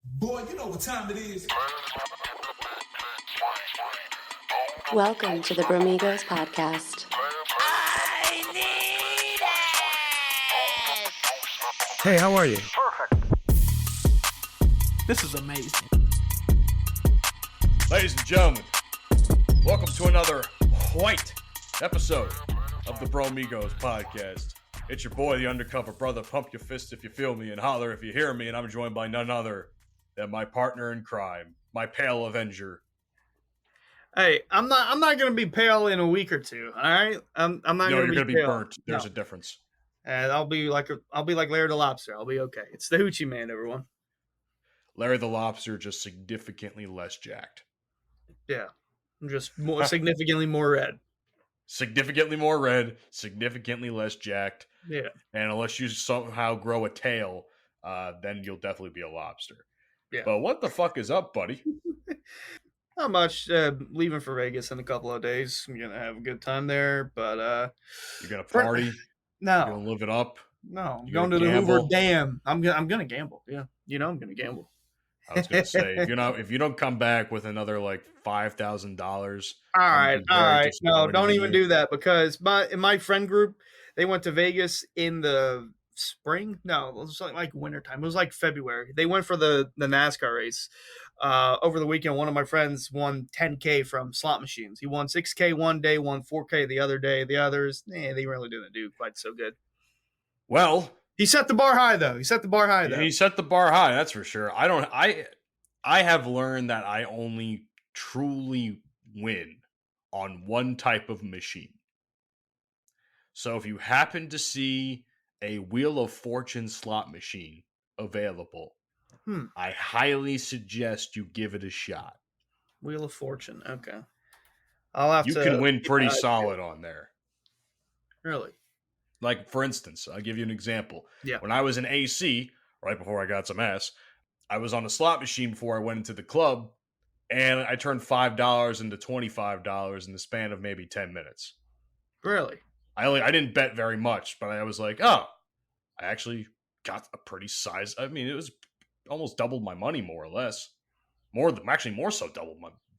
Boy, you know what time it is. Welcome to the Bromigos podcast. I need it! Hey, how are you? This is amazing. Ladies and gentlemen, welcome to another white episode of the Bromigos podcast. It's your boy, the Undercover Brotha. Pump your fist if you feel me and holler if you hear me. And I'm joined by none other than my partner in crime, my pale avenger. Hey, I'm not gonna be pale in a week or two. All right, I'm not No, gonna you're be gonna be pale. burnt. There's No. a difference. And I'll be like Larry the Lobster. I'll be okay. It's the Hoochieman, everyone. Larry the Lobster just significantly less jacked. Yeah, I'm just more significantly more red. Significantly more red, significantly less jacked. Yeah, And unless you somehow grow a tail, then you'll definitely be a lobster. yeah. But what the fuck is up, buddy? Not much. Leaving for Vegas in a couple of days. I'm gonna have a good time there. But You're gonna party? You're no, gonna live it up? no. I'm You're going to gonna the Hoover gamble? Dam. I'm gonna gamble. Yeah, I'm gonna gamble. I was gonna say if you don't come back with another like $5,000. All right. No, don't even do that because my friend group, they went to Vegas in the spring. No, it was like wintertime. It was like February. They went for the NASCAR race. Over the weekend, one of my friends won $10K from slot machines. He won $6K one day, won $4K the other day. The others, they really didn't do quite so good. Well, He set the bar high though. he set the bar high. That's for sure. I have learned that I only truly win on one type of machine. So if you happen to see a Wheel of Fortune slot machine available, I highly suggest you give it a shot. Wheel of Fortune. Okay. I'll have You to. can win pretty solid on there. Really? Like, for instance, I'll give you an example. Yeah. When I was in AC, right before I got some ass, I was on a slot machine before I went into the club, and I turned $5 into $25 in the span of maybe 10 minutes. Really? I didn't bet very much, but I was like, oh, I actually got a pretty size. I mean, it was almost doubled my money, more or less. More so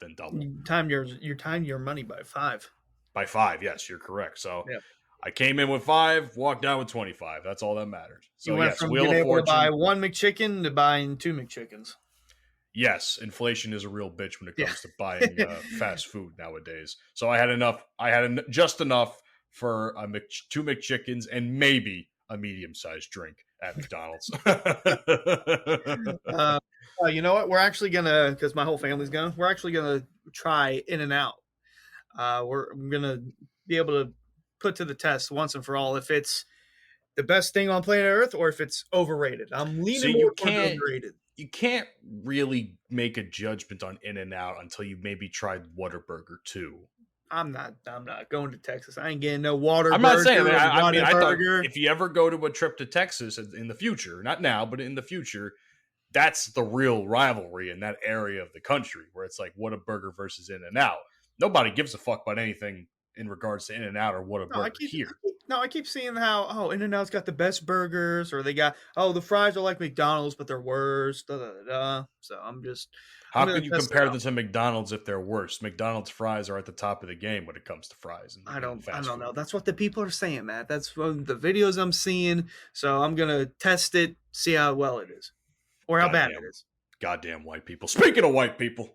than double. You timed your money by 5. By 5, yes, you're correct. So Yeah. I came in with 5, walked out with 25. That's all that matters. So You went yes, from Wheel being of able Fortune. to buy one McChicken to buying 2 McChickens. Yes, inflation is a real bitch when it comes to buying fast food nowadays. So I had just enough for 2 McChickens and maybe a medium-sized drink at McDonald's. You know what? We're actually gonna, because my whole family's going. We're actually gonna try In-N-Out. We're gonna be able to put to the test once and for all if it's the best thing on planet Earth or if it's overrated. I'm leaning more towards overrated. You can't really make a judgment on In-N-Out until you maybe tried Whataburger too. I'm not going to Texas. I ain't getting no water. I'm not saying that. I mean, I thought if you ever go to a trip to Texas in the future, not now, but in the future, that's the real rivalry in that area of the country where it's like Whataburger versus In-N-Out. Nobody gives a fuck about anything in regards to In-N-Out or Whataburger here. I keep seeing how In-N-Out's got the best burgers, or they got the fries are like McDonald's but they're worse. So I'm just. How can you compare them to McDonald's if they're worse? McDonald's fries are at the top of the game when it comes to fries. I don't know. That's what the people are saying, Matt. That's from the videos I'm seeing. So I'm gonna test it, see how well it is, or how bad it is. Goddamn white people. Speaking of white people,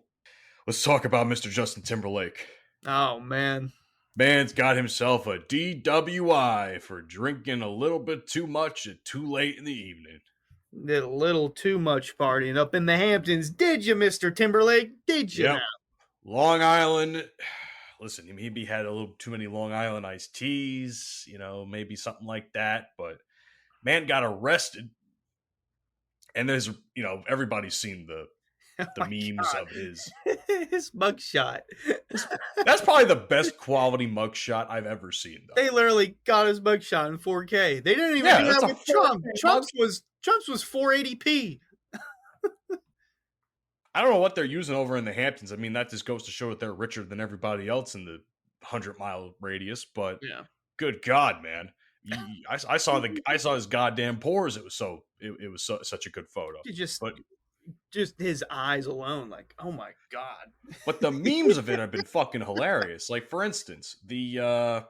let's talk about Mr. Justin Timberlake. Oh man. Man's got himself a DWI for drinking a little bit too much at too late in the evening. Did a little too much partying up in the Hamptons. Did you, Mr. Timberlake? Did you? Yep. Long Island. Listen, maybe had a little too many Long Island iced teas, maybe something like that. But man got arrested. And there's, everybody's seen the memes of his mugshot. That's probably the best quality mugshot I've ever seen, though. They literally got his mugshot in 4K. They didn't even do that with Trump. Trump's was 480p. I don't know what they're using over in the Hamptons. I mean, that just goes to show that they're richer than everybody else in the 100-mile radius. But good God, man. I saw his goddamn pores. It was such a good photo. just his eyes alone, like, oh my god. But the memes of it have been fucking hilarious. Like, for instance, the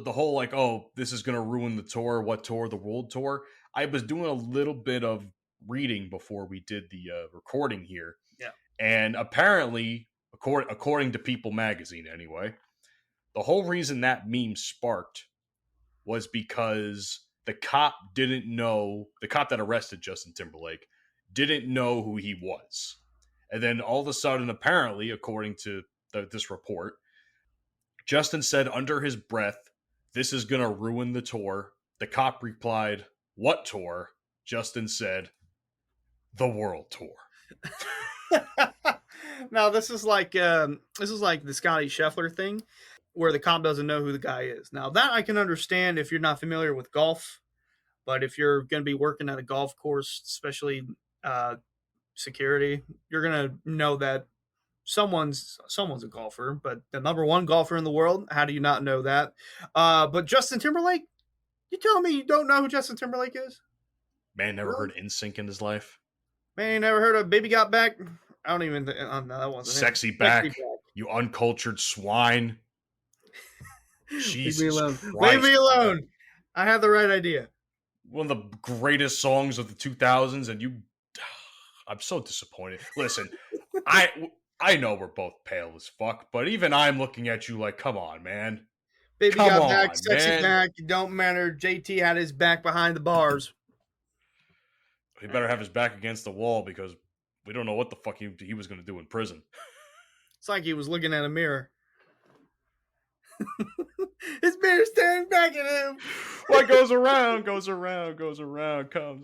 whole like, oh, this is gonna ruin the tour. What tour? The world tour. I was doing a little bit of reading before we did the recording here, Yeah. and apparently, according to People Magazine, anyway, the whole reason that meme sparked was because the cop that arrested Justin Timberlake didn't know who he was. And then all of a sudden, apparently, according to this report, Justin said under his breath, "This is going to ruin the tour." The cop replied, "What tour?" Justin said, "The world tour." Now this is like the Scotty Scheffler thing, where the cop doesn't know who the guy is. Now that I can understand if you're not familiar with golf, but if you're going to be working at a golf course, especially security, you're going to know that someone's a golfer. But the number one golfer in the world, how do you not know that? But Justin Timberlake, you telling me you don't know who Justin Timberlake is? Man never heard NSYNC in his life. Man, you never heard of Baby Got Back? I don't even think. Oh, no, that wasn't Sexy him. back, Sexy Back. you uncultured swine. Jesus Leave me alone. Christ, Leave me alone. man. I had the right idea. One of the greatest songs of the 2000s, and you... I'm so disappointed. Listen, I know we're both pale as fuck, but even I'm looking at you like, come on, man. Baby Come Got on, Back, Sexy man. Back. It don't matter. JT had his back behind the bars. He better have his back against the wall because we don't know what the fuck he was going to do in prison. It's like he was looking at a mirror. His mirror staring back at him. What goes around, comes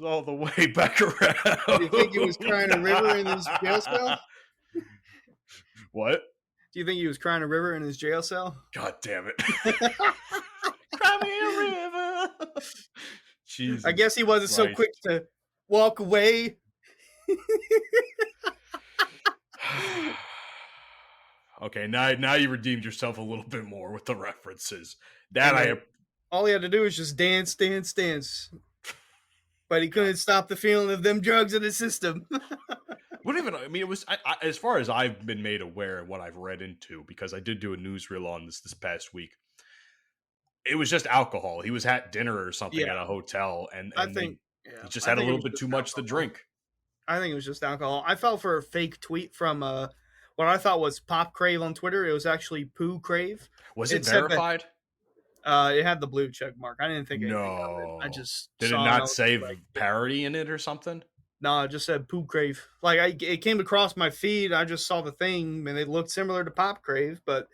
all the way back around. Do you think he was crying a river in his jail cell? What? Do you think he was crying a river in his jail cell? God damn it. Cry me a river. Jesus I guess he wasn't so Christ. quick to walk away. Okay, now you redeemed yourself a little bit more with the references. That All he had to do was just dance. But he couldn't stop the feeling of them drugs in his system. it was as far as I've been made aware of what I've read into, because I did do a newsreel on this past week. It was just alcohol. He was at dinner or something at a hotel, and I think he just had a little bit too much to drink. I think it was just alcohol. I fell for a fake tweet from what I thought was Pop Crave on Twitter. It was actually Poo Crave. Was it verified? It had the blue check mark. I didn't think anything of it. I just did it not say parody in it or something? No, it just said Poo Crave. Like it came across my feed. I just saw the thing and it looked similar to Pop Crave, but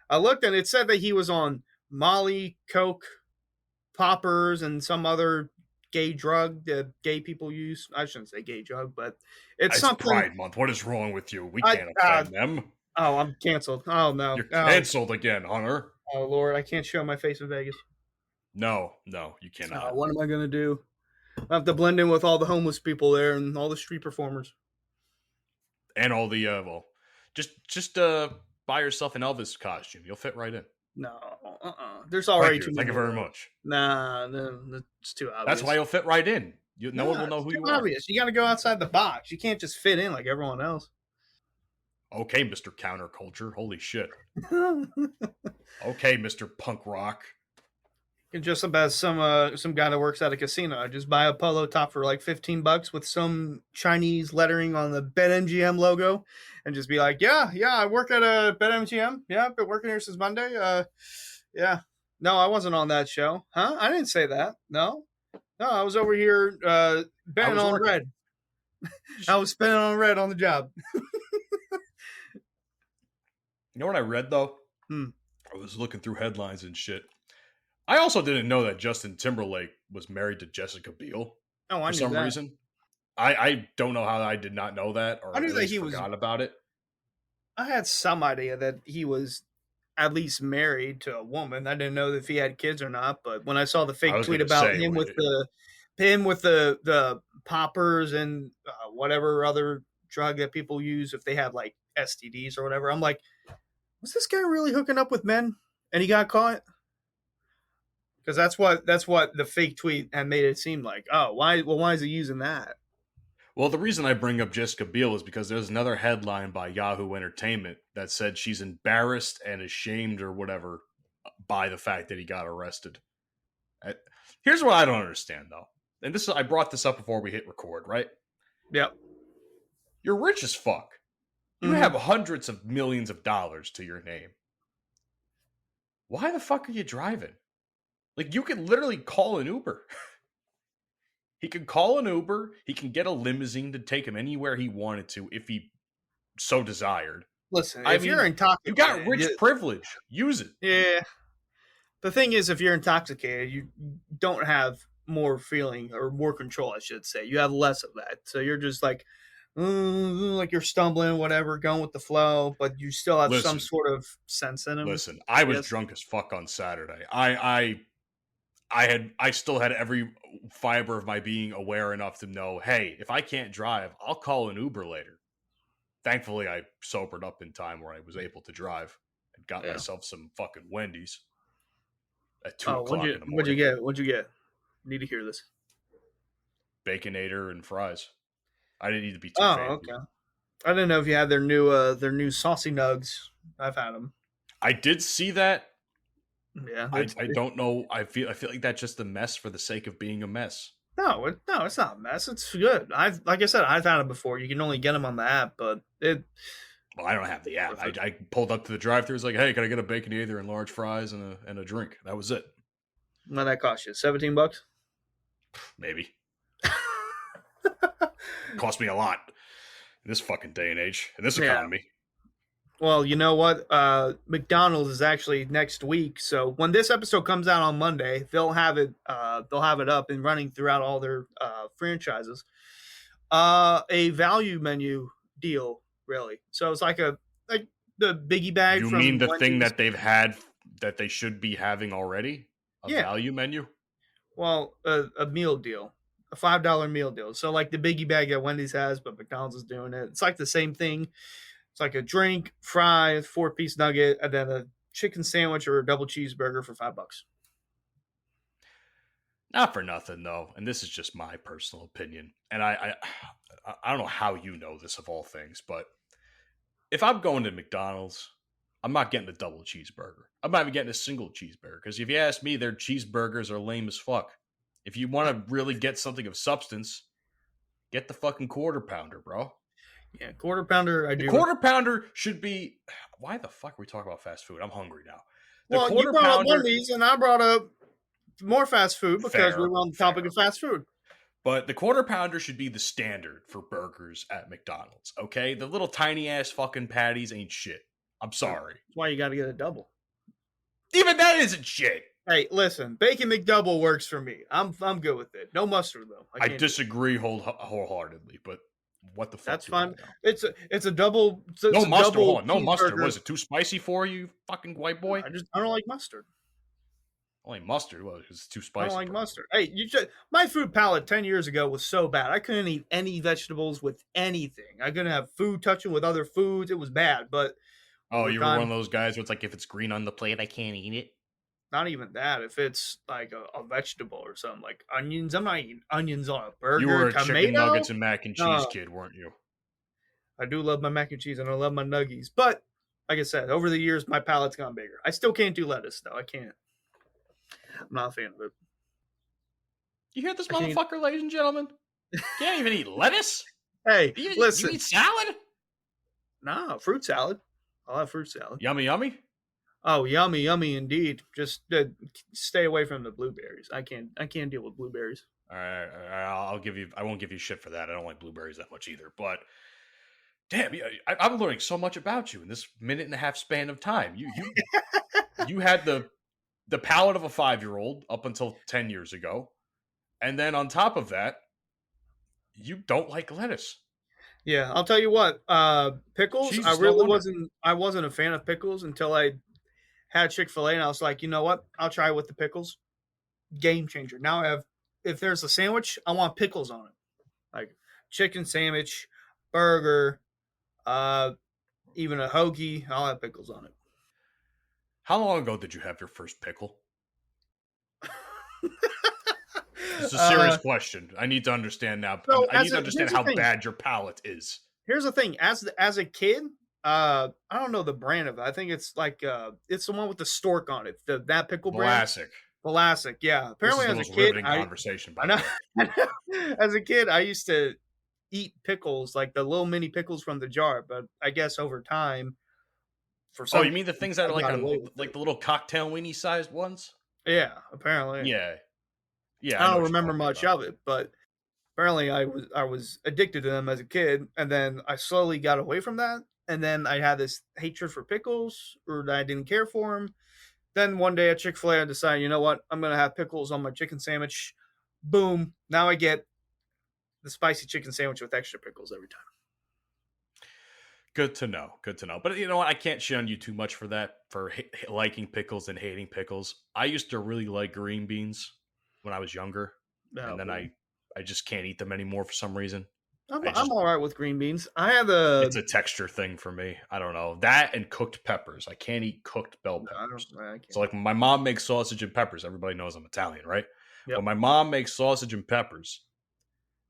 I looked and it said that he was on Molly, Coke, poppers, and some other gay drug that gay people use. I shouldn't say gay drug, but it's something. Pride Month. What is wrong with you? We can't offend them. Oh, I'm canceled. Oh no, you're canceled again, Hunter. Oh Lord, I can't show my face in Vegas. No, you cannot. What am I gonna do? I have to blend in with all the homeless people there and all the street performers, and all the just buy yourself an Elvis costume. You'll fit right in. No, there's already too many. Thank you very much. Nah, it's too obvious. That's why you'll fit right in. No one will know who you are. Obvious. You got to go outside the box. You can't just fit in like everyone else. Okay, Mr. Counterculture. Holy shit. Okay, Mr. Punk Rock. You're just about some guy that works at a casino. I just buy a polo top for like $15 with some Chinese lettering on the BetMGM logo, and just be like, yeah, I work at a BetMGM. Yeah, I've been working here since Monday. Yeah. No, I wasn't on that show. Huh? I didn't say that. No, I was over here betting on red. I was spending on red on the job. You know what I read, though? I was looking through headlines and shit. I also didn't know that Justin Timberlake was married to Jessica Biel. Oh, I knew that. For some reason. I don't know how I did not know that, or I knew that he forgot about it. I had some idea that he was at least married to a woman. I didn't know if he had kids or not, but when I saw the fake tweet about him with the poppers and whatever other drug that people use if they have like STDs or whatever, I'm like, was this guy really hooking up with men? And he got caught? Because that's what the fake tweet had made it seem like. Oh, why is he using that? Well, the reason I bring up Jessica Biel is because there's another headline by Yahoo Entertainment that said she's embarrassed and ashamed or whatever by the fact that he got arrested. Here's what I don't understand, though. And I brought this up before we hit record, right? Yep. You're rich as fuck. You have hundreds of millions of dollars to your name. Why the fuck are you driving? Like, you could literally call an Uber. He could call an Uber. He can get a limousine to take him anywhere he wanted to if he so desired. Listen, if you're intoxicated, you got rich privilege. Use it. Yeah. The thing is, if you're intoxicated, you don't have more feeling or more control, I should say. You have less of that. So you're just like you're stumbling, whatever, going with the flow, but you still have some sort of sense in him. Listen, I was drunk as fuck on Saturday. I still had every fiber of my being aware enough to know, hey, if I can't drive, I'll call an Uber later. Thankfully, I sobered up in time where I was able to drive and got myself some fucking Wendy's at 2 o'clock in the morning. What'd you get? Need to hear this. Baconator and fries. I didn't need to be too fancy. Okay. I didn't know if you had their new saucy nugs. I've had them. I did see that. Yeah, I don't know. I feel like that's just a mess for the sake of being a mess. No, it's not a mess. It's good. Like I said, I've had it before. You can only get them on the app, but it. Well, I don't have the app. I pulled up to the drive-thru. It's like, hey, can I get a Baconator and large fries and a drink? That was it. What that cost you? $17? Maybe. Cost me a lot in this fucking day and age, in this economy. Well, you know what? McDonald's is actually next week, so when this episode comes out on Monday, they'll have it up and running throughout all their franchises. A value menu deal, really. So it's like the biggie bag. You mean the Wendy's thing that they've had that they should be having already? A value menu? Well, a meal deal. A $5 meal deal. So like the biggie bag that Wendy's has, but McDonald's is doing it. It's like the same thing. It's like a drink, fries, 4-piece nugget, and then a chicken sandwich or a double cheeseburger for $5. Not for nothing, though, and this is just my personal opinion. And I don't know how you know this of all things, but if I'm going to McDonald's, I'm not getting a double cheeseburger. I'm not even getting a single cheeseburger, because if you ask me, their cheeseburgers are lame as fuck. If you want to really get something of substance, get the fucking quarter pounder, bro. Yeah, quarter pounder. I do. The quarter pounder should be. Why the fuck are we talking about fast food? I'm hungry now. You brought up Wendy's, and I brought up more fast food because we were on the topic of fast food. But the quarter pounder should be the standard for burgers at McDonald's. Okay, the little tiny ass fucking patties ain't shit. I'm sorry. That's why you got to get a double. Even that isn't shit. Hey, listen, bacon McDouble works for me. I'm good with it. No mustard though. I disagree wholeheartedly, but what the fuck? That's fine. It's a double. No mustard. No mustard. Was it too spicy for you, fucking white boy? I don't like mustard. Only mustard. Well, it's too spicy. I don't like mustard. Hey, my food palate 10 years ago was so bad. I couldn't eat any vegetables with anything. I couldn't have food touching with other foods. It was bad. But you were one of those guys where it's like, if it's green on the plate, I can't eat it. Not even that. If it's like a vegetable or something, like onions, I'm not eating onions on a burger. You were a tomato? Chicken nuggets and mac and cheese kid, weren't you? I do love my mac and cheese, and I love my nuggies. But like I said, over the years, my palate's gone bigger. I still can't do lettuce, though. I can't. I'm not a fan of it. You hear this motherfucker, ladies and gentlemen? Can't even eat lettuce? Hey, You listen. eat salad? Nah, fruit salad. I'll have fruit salad. Yummy, yummy? Oh, yummy, yummy indeed. Just stay away from the blueberries. I can't deal with blueberries. All right, I won't give you shit for that. I don't like blueberries that much either. But damn, I'm learning so much about you in this minute and a half span of time. You had the palate of a 5-year-old up until 10 years ago, and then on top of that, you don't like lettuce. Yeah, I'll tell you what. Pickles. Jesus, I wasn't a fan of pickles until I had Chick-fil-A, and I was like, you know what? I'll try with the pickles. Game changer. Now if there's a sandwich, I want pickles on it. Like chicken sandwich, burger, even a hoagie, I'll have pickles on it. How long ago did you have your first pickle? It's a serious question. I need to understand now. So I need to understand how bad your palate is. Here's the thing: as a kid, I don't know the brand of it. I think it's like it's the one with the stork on it. That pickle brand. Vlasic, yeah. Apparently, this is as a most kid, riveting conversation. By I know, the way. I know. As a kid, I used to eat pickles, like the little mini pickles from the jar. But I guess over time, for some, you mean the things that are like got on away with like it. the little cocktail weenie sized ones? Yeah, apparently. Yeah, yeah. I know don't what you're remember talking much about. of it, but apparently I was addicted to them as a kid, and then I slowly got away from that, and then I had this hatred for pickles, or that I didn't care for them. Then one day at Chick-fil-A, I decided, you know what, I'm gonna have pickles on my chicken sandwich. Boom! Now I get the spicy chicken sandwich with extra pickles every time. Good to know. Good to know. But you know what? I can't shit on you too much for that, for liking pickles and hating pickles. I used to really like green beans when I was younger, and then I just can't eat them anymore for some reason. I'm all right with green beans. It's a texture thing for me. I don't know. That and cooked peppers. I can't eat cooked bell peppers. So like when my mom makes sausage and peppers, everybody knows I'm Italian, right? Yep. When my mom makes sausage and peppers,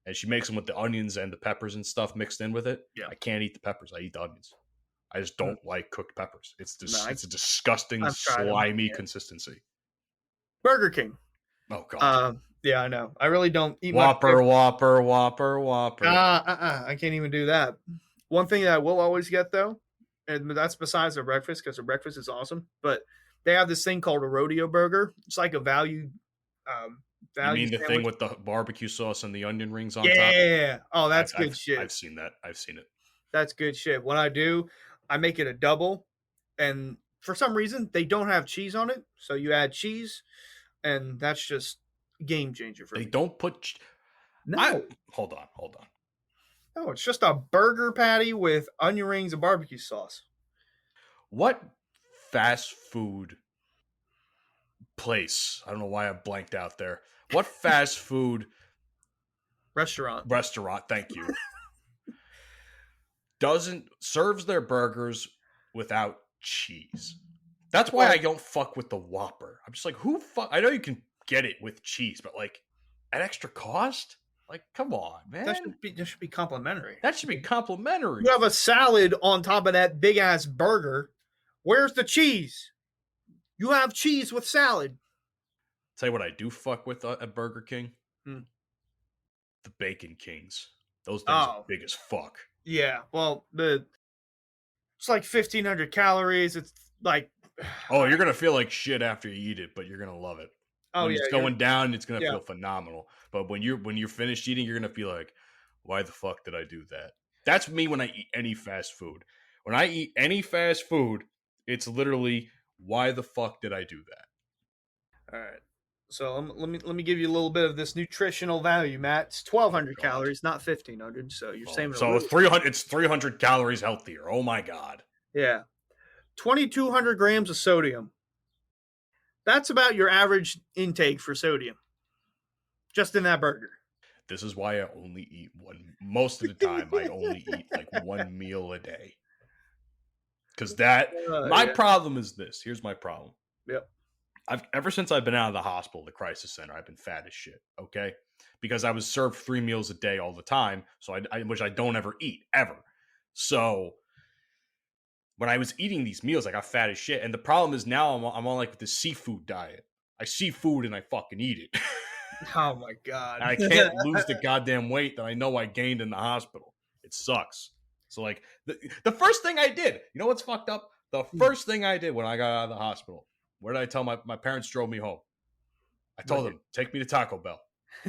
and she makes them with the onions and the peppers and stuff mixed in with it, I can't eat the peppers. I eat the onions. I just don't like cooked peppers. It's it's a disgusting, slimy consistency. Burger King. Oh god. Yeah, I know. I really don't eat Whopper. I can't even do that. One thing that I will always get though, and that's besides the breakfast, because the breakfast is awesome, but they have this thing called a rodeo burger. It's like a value. You mean the thing with the barbecue sauce and the onion rings on top? Yeah. Oh, that's good shit. I've seen that. I've seen it. That's good shit. When I do, I make it a double, and for some reason they don't have cheese on it, so you add cheese, and that's just game changer for me. They don't put. No. Hold on. No, it's just a burger patty with onion rings and barbecue sauce. What fast food place? I don't know why I blanked out there. What fast food restaurant? Thank you. Serves their burgers without cheese. That's why I don't fuck with the Whopper. I'm just like, I know you can get it with cheese, but like at extra cost? Like, come on, man. That should be complimentary. You have a salad on top of that big ass burger. Where's the cheese? You have cheese with salad. Tell you what I do fuck with at Burger King. The Bacon Kings. Those things are big as fuck. Yeah, well, it's like 1,500 calories. It's like... Oh, you're going to feel like shit after you eat it, but you're going to love it. When it's going down, it's going to feel phenomenal. But when you're finished eating, you're going to feel like, why the fuck did I do that? That's me when I eat any fast food. When I eat any fast food, it's literally, why the fuck did I do that? All right. So let me give you a little bit of this nutritional value, Matt. It's 1,200 calories, not 1,500. So you're saving. So 300. It's 300 calories healthier. Oh my god. Yeah. 2,200 grams of sodium. That's about your average intake for sodium. Just in that burger. This is why I only eat one. Most of the time, I only eat like one meal a day. Because my problem is this. Here's my problem. Yep. Ever since I've been out of the hospital, the crisis center, I've been fat as shit. Okay, because I was served 3 meals a day all the time, so which I don't ever eat ever. So when I was eating these meals, I got fat as shit. And the problem is now I'm on like the seafood diet. I see food and I fucking eat it. Oh my god! And I can't lose the goddamn weight that I know I gained in the hospital. It sucks. So like the first thing I did, you know what's fucked up? The first thing I did when I got out of the hospital. Where did I tell my parents drove me home? I told them, take me to Taco Bell.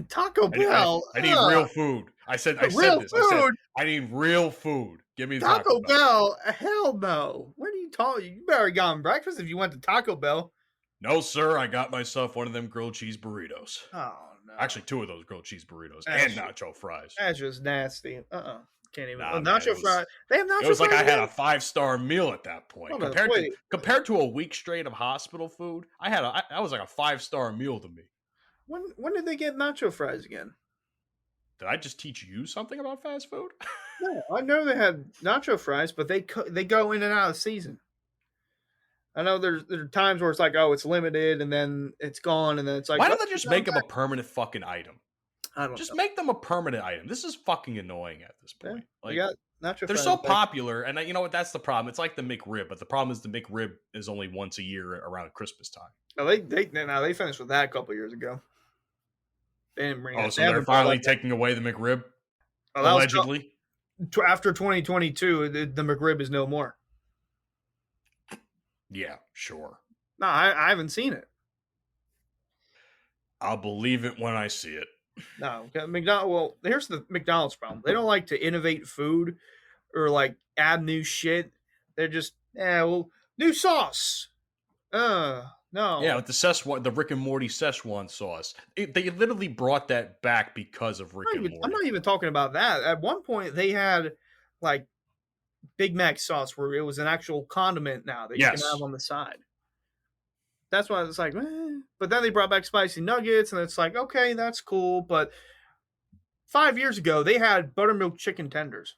Taco Bell? I need real food. I said this. I need real food. Give me Taco Bell. Hell no. Where do you talk? You better gotten breakfast if you went to Taco Bell. No, sir. I got myself one of them grilled cheese burritos. Oh, no. Actually, 2 of those grilled cheese burritos and nacho fries. That's just nasty. Can't even. Nah, nacho fries. They have nacho fries. It was like I had a 5-star meal at that point. Compared to a week straight of hospital food, that was like a 5-star meal to me. When did they get nacho fries again? Did I just teach you something about fast food? No, I know they had nacho fries, but they go in and out of season. I know there are times where it's like, oh, it's limited, and then it's gone, and then it's like, Why well, don't they just make them a permanent fucking item? I don't Just know. make them a permanent item. This is fucking annoying at this Yeah, point. you Like, got nacho they're fries. so popular, and you know what? That's the problem. It's like the McRib, but the problem is the McRib is only once a year around Christmas time. No, they finished with that a couple years ago. They didn't bring Oh, it. so they're finally taking away the McRib, allegedly. After 2022. The McRib is no more. Yeah, sure. No, I haven't seen it. I'll believe it when I see it. No, Well, here's the McDonald's problem. They don't like to innovate food or like add new shit. They're just, new sauce. No. Yeah, with the Rick and Morty Szechuan sauce. They literally brought that back because of Rick and Morty. I'm not even talking about that. At one point, they had like Big Mac sauce where it was an actual condiment now that you can have on the side. That's why it's like, but then they brought back spicy nuggets, and it's like, okay, that's cool. But 5 years ago, they had buttermilk chicken tenders.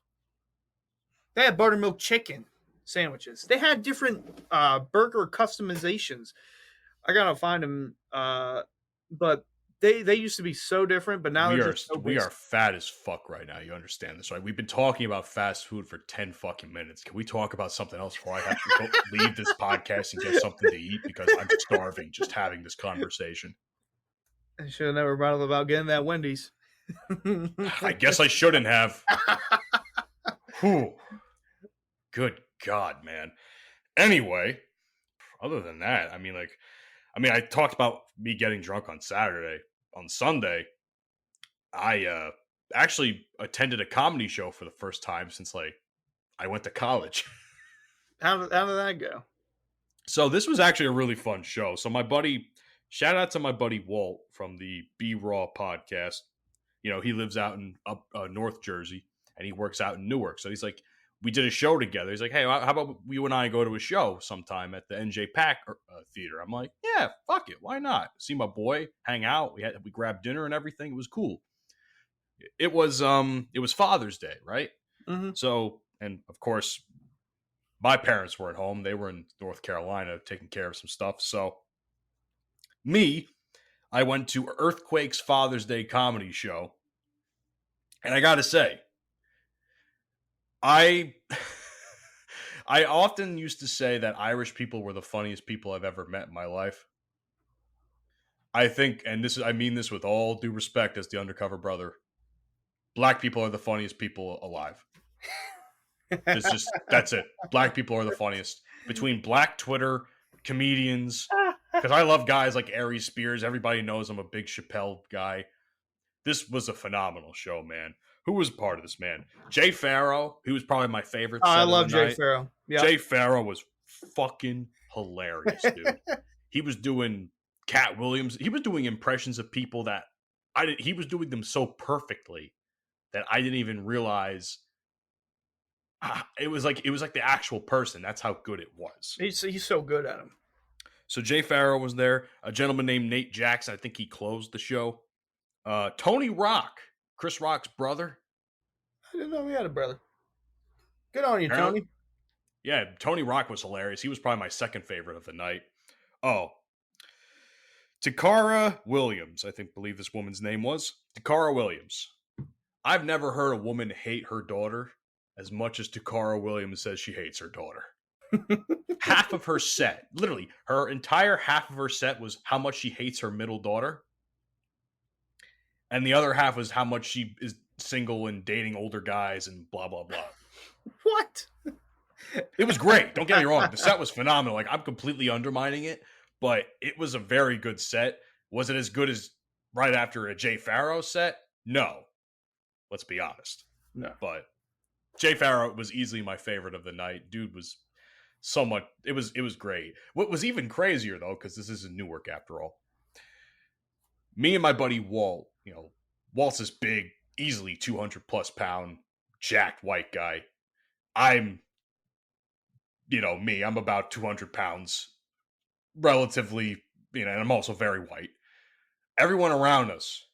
They had buttermilk chicken sandwiches. They had different burger customizations. I gotta find them, but they used to be so different. But now we are fat as fuck right now. You understand this, right? We've been talking about fast food for 10 fucking minutes. Can we talk about something else before I have to leave this podcast and get something to eat because I'm starving just having this conversation? I should have never brought up about getting that Wendy's. I guess I shouldn't have. Whew. Good God, man. Anyway, other than that, I talked about me getting drunk on Saturday. On Sunday, I actually attended a comedy show for the first time since I went to college. How did that go? So this was actually a really fun show. So shout out to my buddy Walt from the Be Raw podcast. You know, he lives out in North Jersey and he works out in Newark. So he's like, we did a show together. He's like, hey, how about you and I go to a show sometime at the NJ Pack Theater? I'm like, yeah, fuck it. Why not? See my boy, hang out. We grabbed dinner and everything. It was cool. It was Father's Day, right? Mm-hmm. So, and of course, my parents were at home. They were in North Carolina taking care of some stuff. So I went to Earthquake's Father's Day comedy show. And I got to say, I often used to say that Irish people were the funniest people I've ever met in my life. I think, and I mean this with all due respect as the undercover brother, Black people are the funniest people alive. That's it. Black people are the funniest. Between Black Twitter, comedians, because I love guys like Aries Spears. Everybody knows I'm a big Chappelle guy. This was a phenomenal show, man. Who was part of this, man? Jay Farrow, who was probably my favorite. I love Jay Farrow. Yep. Jay Farrow was fucking hilarious, dude. He was doing Cat Williams. He was doing impressions of people that he was doing them so perfectly that I didn't even realize. It was like the actual person. That's how good it was. He's so good at him. So Jay Farrow was there. A gentleman named Nate Jackson. I think he closed the show. Tony Rock, Chris Rock's brother. I didn't know he had a brother. Good on you, Tony. Yeah, Tony Rock was hilarious. He was probably my second favorite of the night. Oh, Takara Williams, believe this woman's name was. Takara Williams. I've never heard a woman hate her daughter as much as Takara Williams says she hates her daughter. Half of her set, literally, her entire half of her set was how much she hates her middle daughter. And the other half was how much she is single and dating older guys and blah, blah, blah. What? It was great. Don't get me wrong. The set was phenomenal. I'm completely undermining it, but it was a very good set. Was it as good as right after a Jay Farrow set? No. Let's be honest. No. But Jay Farrow was easily my favorite of the night. Dude was so much. It was great. What was even crazier, though, because this is in Newark after all. Me and my buddy Walt, Walt's this big, easily 200 plus pound, jacked white guy. I'm I'm about 200 pounds, relatively, and I'm also very white. Everyone around us,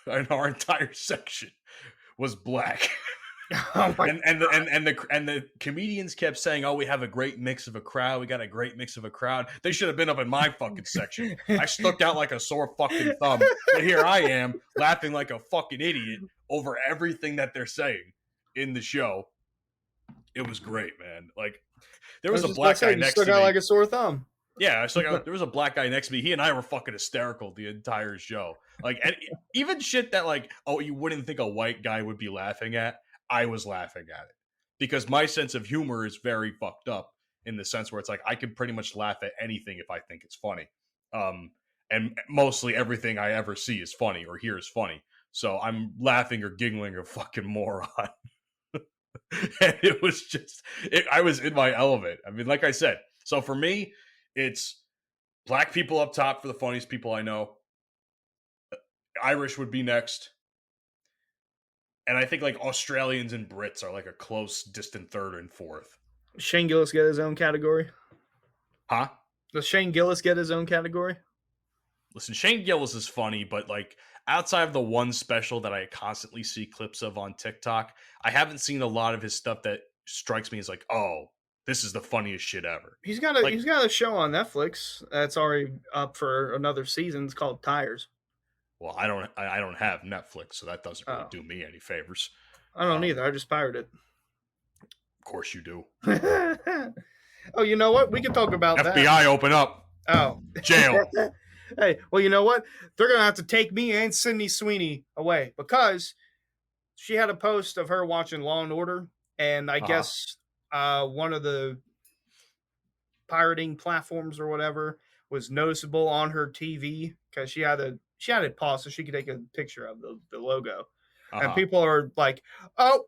in our entire section, was Black. Oh my and the comedians kept saying, "Oh, we have a great mix of a crowd. We got a great mix of a crowd." They should have been up in my fucking section. I stuck out like a sore fucking thumb, but here I am laughing like a fucking idiot over everything that they're saying in the show. It was great, man. Like there was a black guy next to me. Like a sore thumb. Yeah, it's like there was a black guy next to me. He and I were fucking hysterical the entire show. Like, and even shit that like, oh, you wouldn't think a white guy would be laughing at. I was laughing at it because my sense of humor is very fucked up in the sense where it's like I can pretty much laugh at anything if I think it's funny. And mostly everything I ever see is funny or hear is funny. So I'm laughing or giggling a fucking moron. And it was just, I was in my element. I mean, like I said, so for me, it's black people up top for the funniest people I know. Irish would be next. And I think like Australians and Brits are like a close, distant third and fourth. Shane Gillis get his own category? Huh? Does Shane Gillis get his own category? Listen, Shane Gillis is funny, but like outside of the one special that I constantly see clips of on TikTok, I haven't seen a lot of his stuff that strikes me as like, oh, this is the funniest shit ever. He's got a show on Netflix that's already up for another season. It's called Tires. Well, I don't have Netflix, so that doesn't really do me any favors. I don't either. I just pirated it. Of course you do. Oh, you know what? We can talk about FBI, that. open up. Oh. Jail. Hey, well, you know what? They're going to have to take me and Sydney Sweeney away because she had a post of her watching Law and Order, and I guess one of the pirating platforms or whatever was noticeable on her TV because she had it paused so she could take a picture of the logo. And people are like, oh,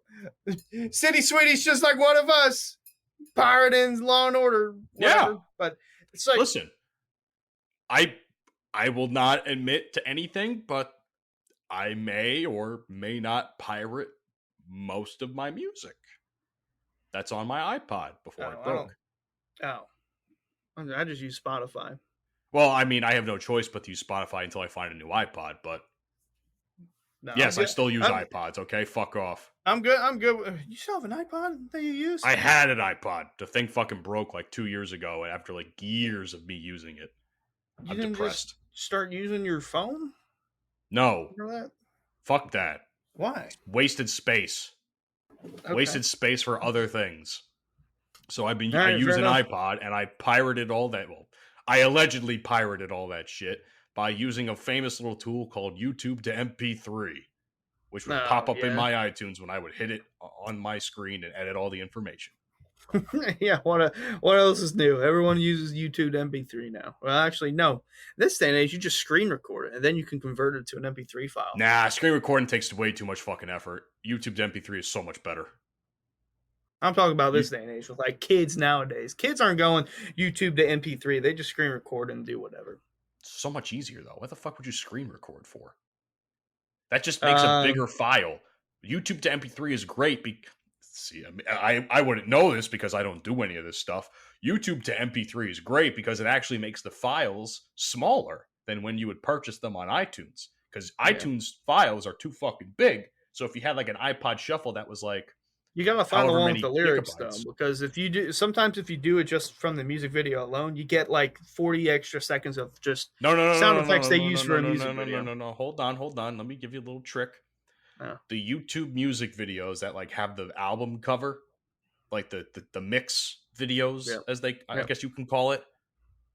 Sydney Sweeney's just like one of us. Pirating Law and Order. Whatever. Yeah. But it's like, listen, I will not admit to anything, but I may or may not pirate most of my music. That's on my iPod before it broke. I just use Spotify. Well, I mean, I have no choice but to use Spotify until I find a new iPod, but no, yes, I still use iPods, okay? Fuck off. I'm good. You still have an iPod that you use? I had an iPod. The thing fucking broke like 2 years ago, and after like years of me using it, I'm depressed. Just start using your phone? No. That? Fuck that. Why? Wasted space. Okay. Wasted space for other things. So I use an iPod, and I pirated all that. Well, I allegedly pirated all that shit by using a famous little tool called YouTube to MP3, which would pop up in my iTunes when I would hit it on my screen and edit all the information. Yeah, what else is new? Everyone uses YouTube to MP3 now. Well, actually, no. This day and age, you just screen record it, and then you can convert it to an MP3 file. Nah, screen recording takes way too much fucking effort. YouTube to MP3 is so much better. I'm talking about this day and age with like kids nowadays. Kids aren't going YouTube to MP3. They just screen record and do whatever. So much easier, though. What the fuck would you screen record for? That just makes a bigger file. YouTube to MP3 is great. See, I wouldn't know this because I don't do any of this stuff. YouTube to MP3 is great because it actually makes the files smaller than when you would purchase them on iTunes. Because iTunes files are too fucking big. So if you had like an iPod Shuffle that was like, you gotta find the one with the lyrics though, because if you do it just from the music video alone, you get like 40 extra seconds of just sound effects they use for a music video. No. Hold on. Let me give you a little trick. The YouTube music videos that like have the album cover, like the mix videos, as I guess you can call it,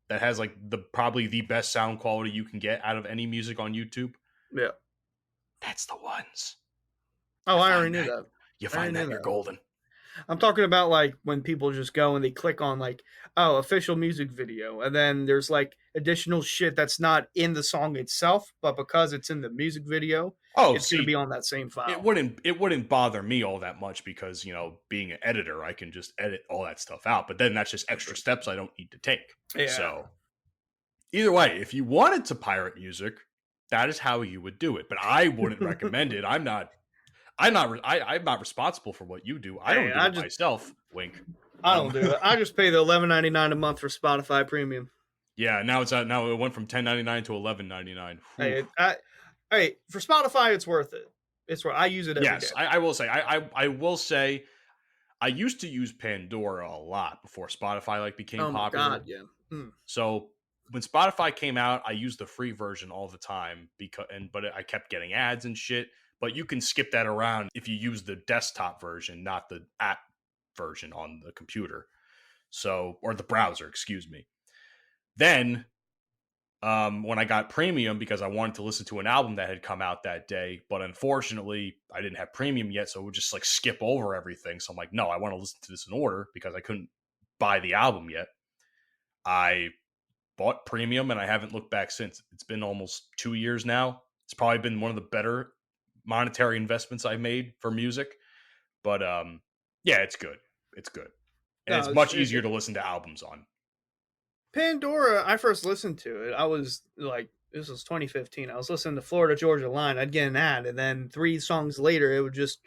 that has like probably the best sound quality you can get out of any music on YouTube. Yeah, that's the ones. Oh, I already knew that. You find that, you're golden. I'm talking about like when people just go and they click on like, oh, official music video. And then there's like additional shit that's not in the song itself, but because it's in the music video, it's going to be on that same file. It wouldn't bother me all that much because, being an editor, I can just edit all that stuff out. But then that's just extra steps I don't need to take. Yeah. So either way, if you wanted to pirate music, that is how you would do it. But I wouldn't recommend it. I'm not responsible for what you do. I don't do it myself. Wink. I don't do it. I just pay the $11.99 a month for Spotify Premium. Yeah, now it went from $10.99 to $11.99. Hey, for Spotify, it's worth it. It's where I use it every day. Yes, I will say. I will say. I used to use Pandora a lot before Spotify became popular. God, yeah. So when Spotify came out, I used the free version all the time but I kept getting ads and shit. But you can skip that around if you use the desktop version, not the app version on the computer. So, or the browser, excuse me. Then when I got premium, because I wanted to listen to an album that had come out that day, but unfortunately I didn't have premium yet, so it would just skip over everything. So I'm like, no, I want to listen to this in order because I couldn't buy the album yet. I bought premium and I haven't looked back since. It's been almost 2 years now. It's probably been one of the better monetary investments I've made for music. But yeah, it's good. It's good. And it's much easier to listen to albums on. Pandora, I first listened to it. I was this was 2015. I was listening to Florida Georgia Line. I'd get an ad, and then 3 songs later, it would just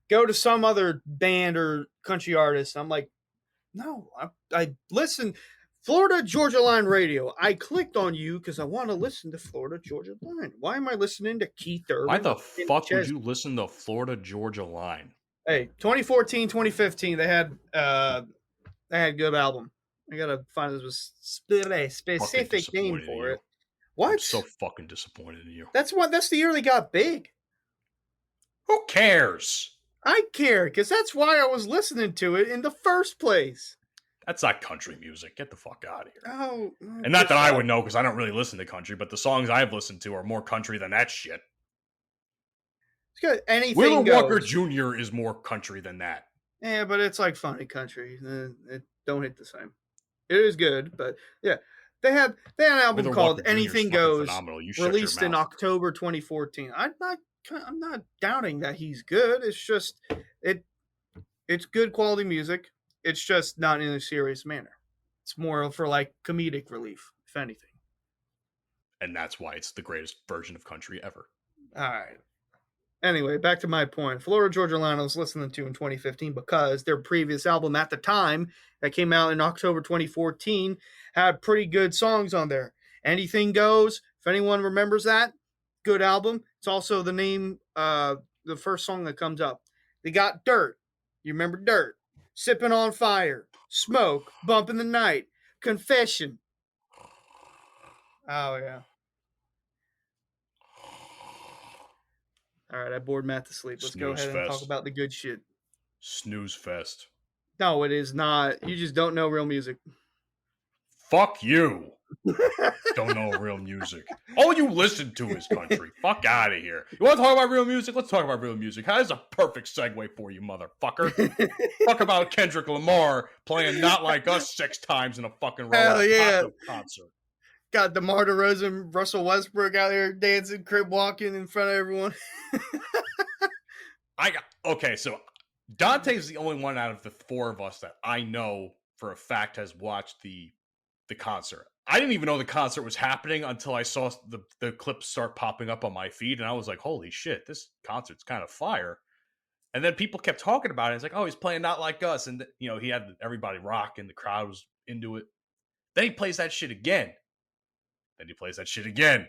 go to some other band or country artist. I'm like, no, I listened. Florida Georgia Line radio. I clicked on you because I want to listen to Florida Georgia Line. Why am I listeing to Keith Urban? Why the fuck would you listen to Florida Georgia Line? Hey, 2014, 2015, they had good album. I gotta find a specific name for it. What? I'm so fucking disappointed in you. That's the year they got big. Who cares? I care because that's why I was listening to it in the first place. That's not country music. Get the fuck out of here. Oh, and not that I would know because I don't really listen to country, but the songs I've listened to are more country than that shit. It's good. Anything Wheeler goes. Walker Jr. is more country than that. Yeah, but it's funny country. It don't hit the same. It is good, but yeah. They had an album Wheeler called Walker Anything Jr. is Goes, released in October 2014. I'm not doubting that he's good. It's just it's good quality music. It's just not in a serious manner. It's more for comedic relief, if anything. And that's why it's the greatest version of country ever. All right. Anyway, back to my point. Florida Georgia Line I was listening to in 2015 because their previous album at the time that came out in October 2014 had pretty good songs on there. Anything Goes, if anyone remembers that, good album. It's also the name, the first song that comes up. They got Dirt. You remember Dirt? Sipping on Fire. Smoke. Bump in the Night. Confession. Oh, yeah. All right, I bored Matt to sleep. Let's go ahead and talk about the good shit. Snooze fest. No, it is not. You just don't know real music. Fuck you. Don't know real music. All you listen to is country. Fuck out of here. You want to talk about real music? Let's talk about real music. That's a perfect segue for you, motherfucker. Talk about Kendrick Lamar playing Not Like Us 6 times in a fucking row Hell yeah. concert. Got DeMar DeRozan, Russell Westbrook out there dancing, crib walking in front of everyone. Okay, so Dante's the only one out of the 4 of us that I know for a fact has watched the concert. I didn't even know the concert was happening until I saw the clips start popping up on my feed, and I was like, holy shit, this concert's kind of fire. And then people kept talking about it. It's like, oh, he's playing Not Like Us, and he had everybody rock, and the crowd was into it. Then he plays that shit again. Then he plays that shit again.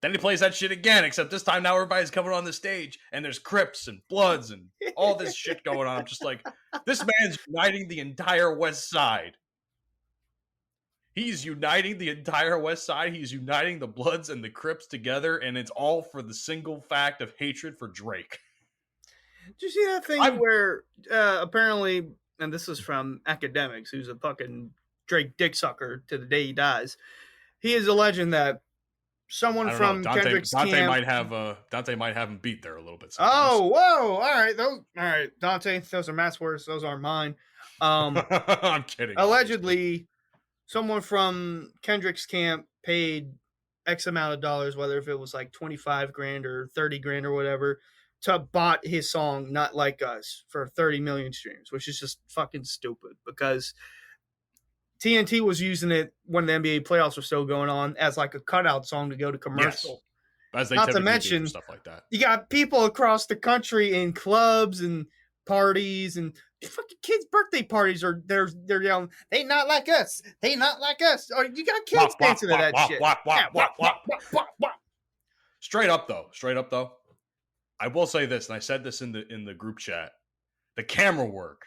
Then he plays that shit again, except this time now everybody's coming on the stage, and there's Crips and Bloods and all this shit going on. I'm just like, this man's uniting the entire West Side. He's uniting the entire West Side. He's uniting the Bloods and the Crips together, and it's all for the single fact of hatred for Drake. Did you see that thing where apparently, and this is from Academics, who's a fucking Drake dick sucker to the day he dies, he is alleging that someone from Kendrick's camp... Dante might have him beat there a little bit. Oh, whoa! All right, Dante. Those are Matt's words. Those aren't mine. I'm kidding. Allegedly, someone from Kendrick's camp paid X amount of dollars, whether if it was like 25 grand or 30 grand or whatever, to bought his song Not Like Us for 30 million streams, which is just fucking stupid because TNT was using it when the NBA playoffs were still going on as like a cutout song to go to commercial. Yes. As they Not to mention stuff like that. You got people across the country in clubs and parties and fucking kids' birthday parties are they're yelling, "They not like us. They not like us." Or you got kids dancing to that shit. Straight up though. I will say this, and I said this in the group chat. The camera work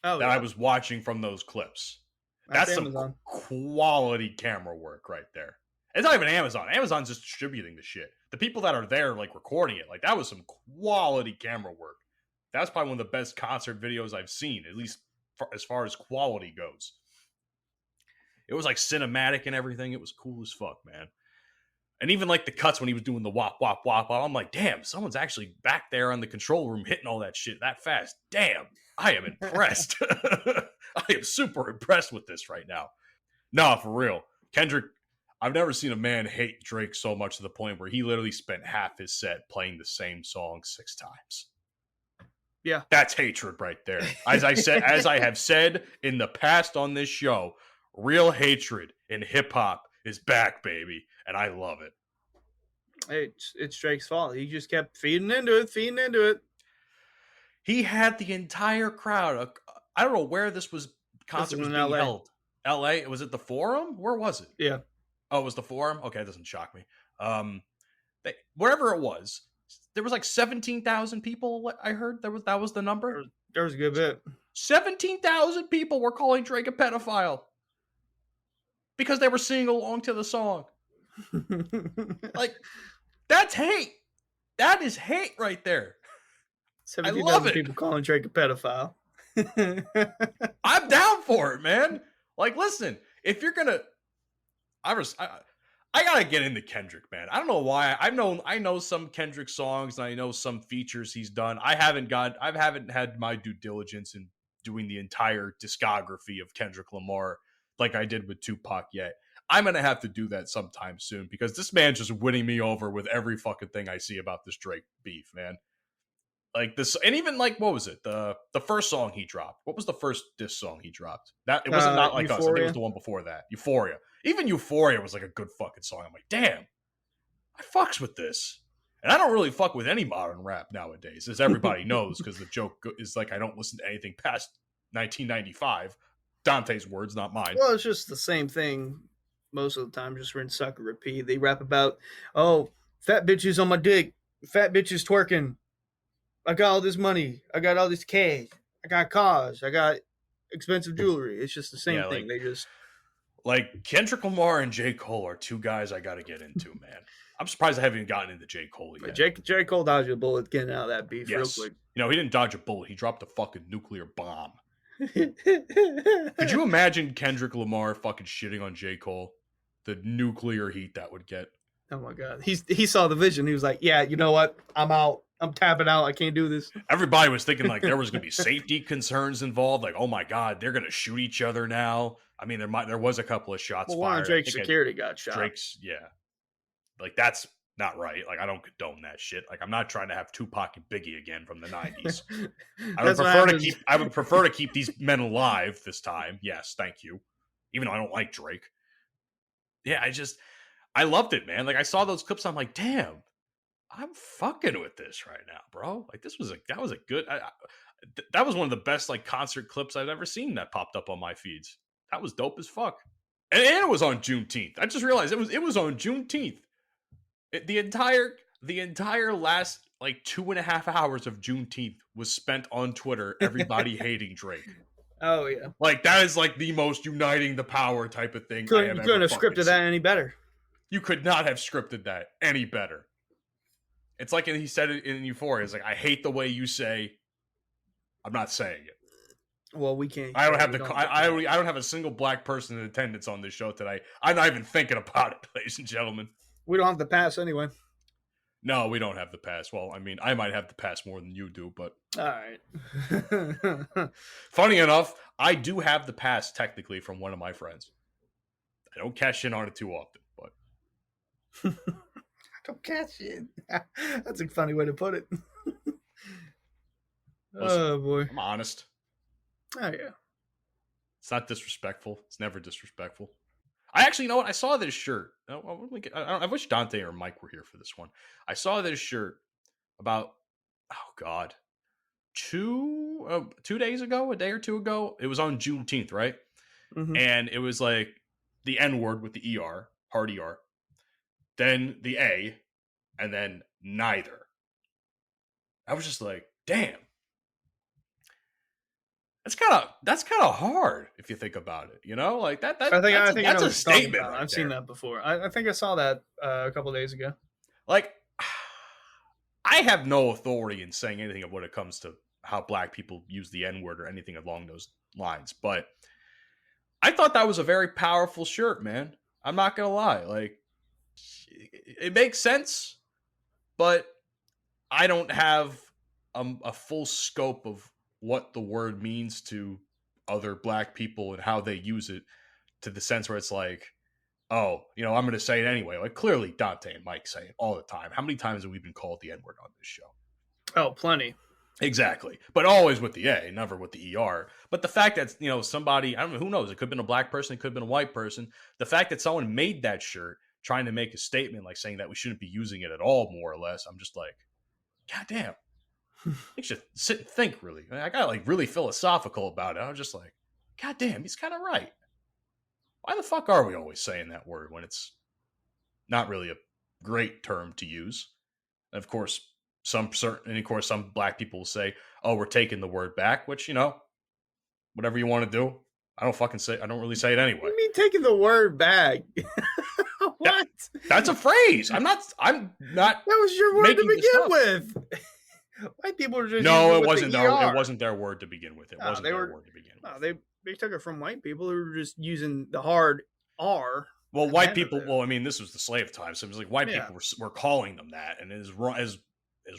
that I was watching from those clips. That's some Amazon. quality camera work right there. It's not even Amazon. Amazon's just distributing the shit. The people that are there, like, recording it, like, that was some quality camera work. That's probably one of the best concert videos I've seen, at least as far as quality goes. It was, like, cinematic and everything. It was cool as fuck, man. And even, like, the cuts when he was doing the wop, wop, wop, I'm like, damn, someone's actually back there in the control room hitting all that shit that fast. Damn, I am impressed. I am super impressed with this right now. No, for real. Kendrick, I've never seen a man hate Drake so much to the point where he literally spent half his set playing the same song 6 times. Yeah. That's hatred right there. As I have said in the past on this show, real hatred in hip hop is back, baby, and I love it. It's Drake's fault. He just kept feeding into it. He had the entire crowd. I don't know where this concert was being held. LA? Was it the Forum? Where was it? Yeah. Oh, it was the Forum? Okay, that doesn't shock me. Wherever it was, there was like 17,000 people. I heard that was the number. There was a good bit. 17,000 people were calling Drake a pedophile because they were singing along to the song. Like, that's hate. That is hate right there. 17,000 people calling Drake a pedophile. I'm down for it, man. Like, listen, if you're gonna, I gotta get into Kendrick, man. I don't know why. I know some Kendrick songs and I know some features he's done. I haven't had my due diligence in doing the entire discography of Kendrick Lamar like I did with Tupac yet. I'm gonna have to do that sometime soon because this man's just winning me over with every fucking thing I see about this Drake beef, man. Like this, and even like, what was it? The first song he dropped. What was the first diss song he dropped? That it wasn't Not Like Us. I think it was the one before that. Euphoria. Even Euphoria was like a good fucking song. I'm like, damn, I fucks with this. And I don't really fuck with any modern rap nowadays, as everybody knows, because the joke is like I don't listen to anything past 1995. Dante's words, not mine. Well, it's just the same thing most of the time, just rinse, suck, and repeat. They rap about, oh, fat bitches on my dick, fat bitches twerking. I got all this money. I got all this cash. I got cars. I got expensive jewelry. It's just the same thing. They just like Kendrick Lamar and J. Cole are two guys I got to get into, man. I'm surprised I haven't even gotten into J. Cole yet. J. Cole dodged a bullet getting out of that beef real quick. You know, he didn't dodge a bullet. He dropped a fucking nuclear bomb. Could you imagine Kendrick Lamar fucking shitting on J. Cole? The nuclear heat that would get. Oh my God. He saw the vision. He was like, yeah, you know what? I'm out. I'm tapping out. I can't do this. Everybody was thinking like there was going to be safety concerns involved. Like, oh my God, they're going to shoot each other now. I mean, there was a couple of shots fired. One of Drake's security got shot. Like that's not right. Like I don't condone that shit. Like I'm not trying to have Tupac and Biggie again from the 90s. I would prefer to keep these men alive this time. Yes, thank you. Even though I don't like Drake. Yeah, I loved it, man. Like I saw those clips, I'm like, damn, I'm fucking with this right now, bro. Like that was one of the best like concert clips I've ever seen that popped up on my feeds. That was dope as fuck. And it was on Juneteenth. I just realized it was on Juneteenth. The entire last like 2.5 hours of Juneteenth was spent on Twitter, everybody hating Drake. Oh yeah. Like that is like the most uniting the power type of thing. You couldn't have scripted that any better. You could not have scripted that any better. It's like he said it in Euphoria. It's like, I hate the way you say, I'm not saying it. Well, we can't. I don't have a single black person in attendance on this show today. I'm not even thinking about it, ladies and gentlemen. We don't have the pass anyway. No, we don't have the pass. Well, I mean, I might have the pass more than you do, but all right. Funny enough, I do have the pass technically from one of my friends. I don't cash in on it too often, but I don't cash in. That's a funny way to put it. Listen, oh boy, I'm honest. Oh yeah. It's not disrespectful. It's never disrespectful. I actually, you know what? I saw this shirt. I wish Dante or Mike were here for this one. I saw this shirt about, oh God, 2 days ago, a day or two ago. It was on Juneteenth, right? Mm-hmm. And it was like the N word with the ER, hard ER, then the A, and then neither. I was just like, damn. That's kind of hard if you think about it, you know, like I think I know that's what a you're talking statement about. right I've seen there. that before. I think I saw that a couple days ago. Like, I have no authority in saying anything of when it comes to how black people use the N word or anything along those lines, but I thought that was a very powerful shirt, man. I'm not gonna lie, like it makes sense, but I don't have a full scope of what the word means to other black people and how they use it to the sense where it's like, oh, you know, I'm going to say it anyway. Like clearly Dante and Mike say it all the time. How many times have we been called the N-word on this show? Oh, plenty. Exactly. But always with the A, never with the ER. But the fact that, you know, somebody, I don't know, who knows? It could have been a black person. It could have been a white person. The fact that someone made that shirt trying to make a statement like saying that we shouldn't be using it at all, more or less. I'm just like, God damn. You should sit and think, really. I got like really philosophical about it. I was just like, God damn, he's kind of right. Why the fuck are we always saying that word when it's not really a great term to use? And of course, some black people will say, "Oh, we're taking the word back," which, you know, whatever you want to do. I don't really say it anyway. You mean taking the word back? What? That's a phrase. I'm not That was your word to begin with. White people are just no, it wasn't their it wasn't their word to begin with. It No, wasn't they their were- word to begin with. No, they took it from white people who were just using the hard R. Well, at the white end of people. it. Well, I mean, this was the slave time, so it was like white Yeah. people were calling them that, and as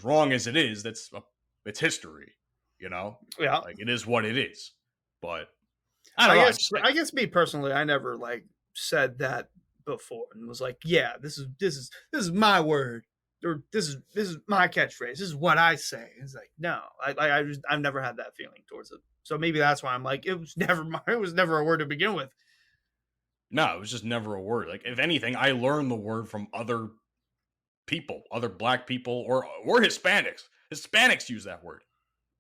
wrong as it is, it's history, you know. Yeah. Like it is what it is. But I don't know. I guess me personally, I never like said that before and was like, yeah, this is my word, or this is my catchphrase. This is what I say. It's like, no, I've never had that feeling towards it. So maybe that's why I'm like, it was never a word to begin with. No, it was just never a word. Like if anything, I learned the word from other people, other black people, or Hispanics. Hispanics use that word.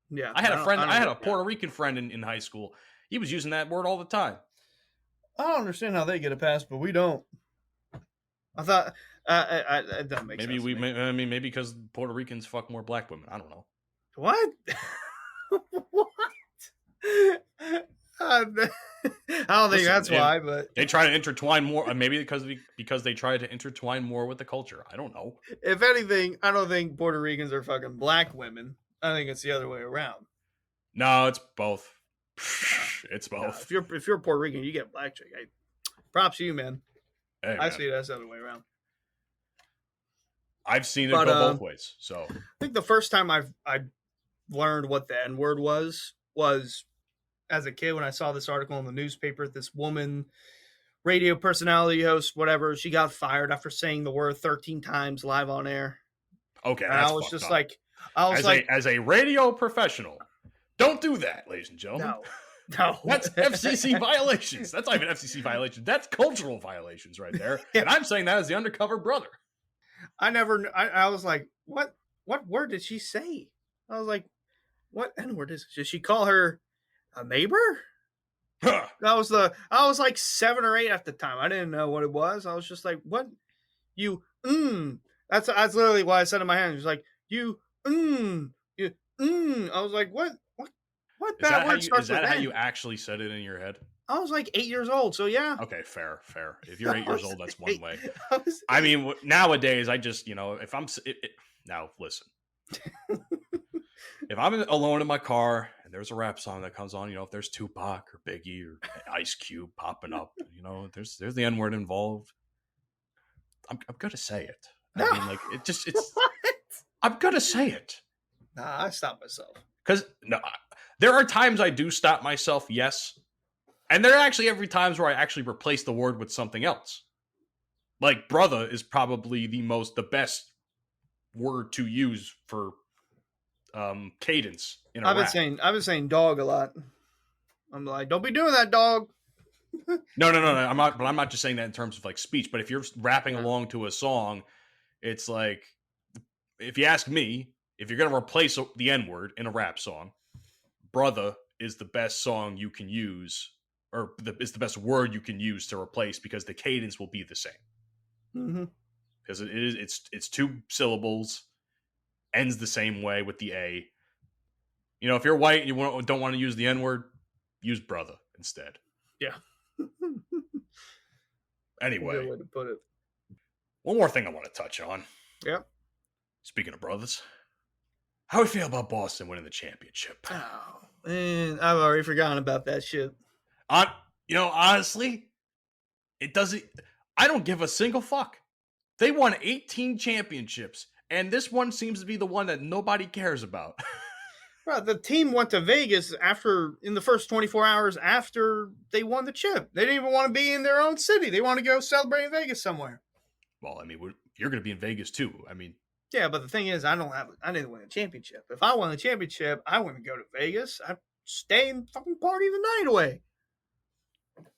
Yeah, I had a friend. I had a yeah. Puerto Rican friend in high school. He was using that word all the time. I don't understand how they get a pass, but we don't. I thought it doesn't make Maybe sense. maybe because Puerto Ricans fuck more black women. I don't know. What? What? I don't think that's why, but they try to intertwine more. Maybe because they try to intertwine more with the culture. I don't know. if anything, I don't think Puerto Ricans are fucking black women. I think it's the other way around. No, it's both. It's both. If you're Puerto Rican, you get black chick. Hey, props to you, man. Hey, I man. see that's the other way around. I've seen it go both ways. So I think the first time I learned what the N word was as a kid when I saw this article in the newspaper. This woman, radio personality host, whatever, she got fired after saying the word 13 times live on air. Okay, and I was just like, as a radio professional, don't do that, ladies and gentlemen. No. That's FCC violations. That's not even FCC violations. That's cultural violations right there. Yeah. And I'm saying that as the undercover brother. I was like, what word did she say? I was like, what N word is it? Did she call her a neighbor? Huh. I was like 7 or 8 at the time. I didn't know what it was. I was just like, what? You That's literally what I said in my hand. It was like, you I was like, what bad word starts with N? Is that how you actually said it in your head? I was like 8 years old, so yeah. Okay, fair. If you're 8 years old, that's one way. I mean, nowadays, I just, you know, if I'm now listen, if I'm alone in my car and there's a rap song that comes on, you know, if there's Tupac or Biggie or Ice Cube popping up, you know, there's the N word involved. I'm gonna say it. No. I mean, like it's I'm gonna say it. Nah, I stopped myself. Because there are times I do stop myself, yes. And there are actually every times where I actually replace the word with something else. Like brother is probably the best word to use for cadence in a rap. I've been saying dog a lot. I'm like, don't be doing that, dog. No. I'm not just saying that in terms of like speech, but if you're rapping along to a song, it's like, if you ask me, if you're going to replace the N-word in a rap song, brother is the best song you can use, or is the best word you can use to replace, because the cadence will be the same. Mm-hmm. Because it's 2 syllables. ends the same way with the A. You know, if you're white and you don't want to use the N-word, use brother instead. Yeah. Anyway, Good way to put it. one more thing I want to touch on. Yeah. Speaking of brothers, how do we feel about Boston winning the championship? Oh, man, I've already forgotten about that shit. Honestly, it doesn't. I don't give a single fuck. They won 18 championships, and this one seems to be the one that nobody cares about. Bro, the team went to Vegas in the first 24 hours after they won the chip. They didn't even want to be in their own city. They want to go celebrate in Vegas somewhere. Well, I mean, you're going to be in Vegas too. I mean, yeah, but the thing is, I didn't win a championship. If I won the championship, I wouldn't go to Vegas. I'd stay and fucking party the night away.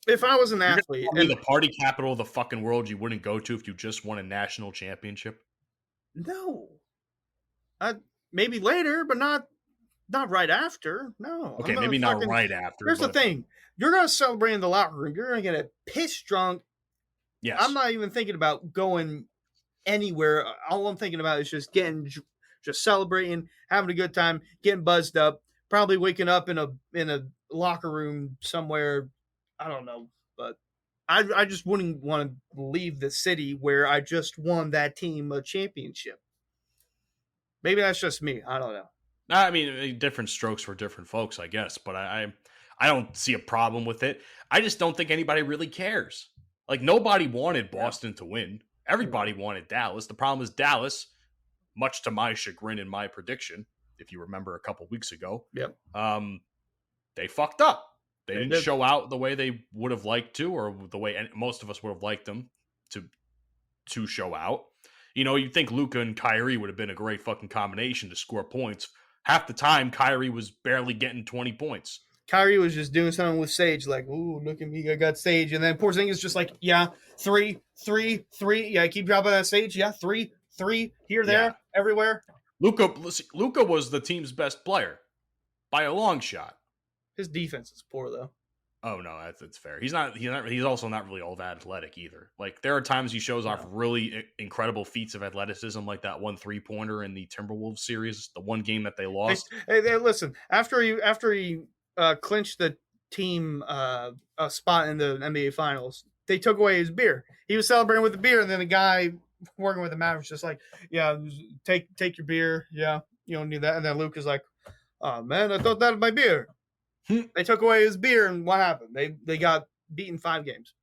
If I was an athlete, and the party capital of the fucking world you wouldn't go to if you just won a national championship. No, maybe later, but not right after. No. Okay, maybe not right after. Here's the thing: you're gonna celebrate in the locker room. You're gonna get a piss drunk. Yes, I'm not even thinking about going anywhere. All I'm thinking about is just celebrating, having a good time, getting buzzed up, probably waking up in a locker room somewhere. I don't know, but I just wouldn't want to leave the city where I just won that team a championship. Maybe that's just me. I don't know. I mean, different strokes for different folks, I guess, but I don't see a problem with it. I just don't think anybody really cares. Like, nobody wanted Boston to win. Everybody wanted Dallas. The problem is Dallas, much to my chagrin in my prediction, if you remember a couple weeks ago, they fucked up. They didn't show out the way they would have liked to, or the way most of us would have liked them to show out. You know, you'd think Luka and Kyrie would have been a great fucking combination to score points. Half the time, Kyrie was barely getting 20 points. Kyrie was just doing something with Sage, like, ooh, look at me, I got Sage. And then Porzingis just like, yeah, 3, 3, 3. Yeah, keep dropping that Sage. Yeah, 3, 3, here, there, everywhere. Luka was the team's best player by a long shot. His defense is poor, though. Oh no, that's fair. He's also not really all that athletic either. Like, there are times he shows off really incredible feats of athleticism, like that 1 3-pointer in the Timberwolves series, the one game that they lost. Hey, listen, after he clinched the team a spot in the NBA Finals, they took away his beer. He was celebrating with the beer, and then the guy working with the Mavericks just like, yeah, take your beer. Yeah, you don't need that. And then Luke is like, oh man, I thought that was my beer. They took away his beer, and what happened? They got beaten 5 games.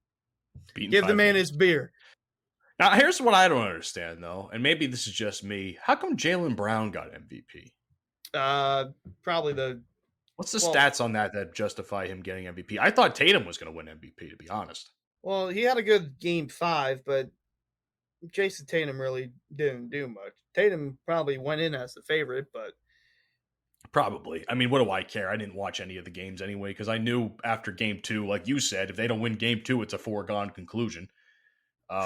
Give the man his beer. Now, here's what I don't understand, though, and maybe this is just me. How come Jaylen Brown got MVP? Probably What's the stats on that justify him getting MVP? I thought Tatum was going to win MVP, to be honest. Well, he had a good game 5, but Jason Tatum really didn't do much. Tatum probably went in as the favorite, but... Probably. I mean, what do I care? I didn't watch any of the games anyway, because I knew after game 2, like you said, if they don't win game 2, it's a foregone conclusion.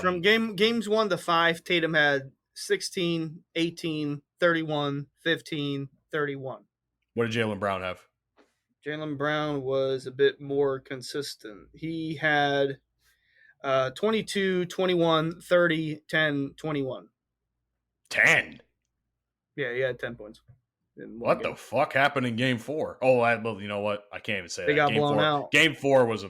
From games 1 to 5, Tatum had 16, 18, 31, 15, 31. What did Jaylen Brown have? Jaylen Brown was a bit more consistent. He had 22, 21, 30, 10, 21. 10? Yeah, he had 10 points. What the fuck happened in game 4? Oh, well, you know what? I can't even say they that. Got blown out. Game 4 was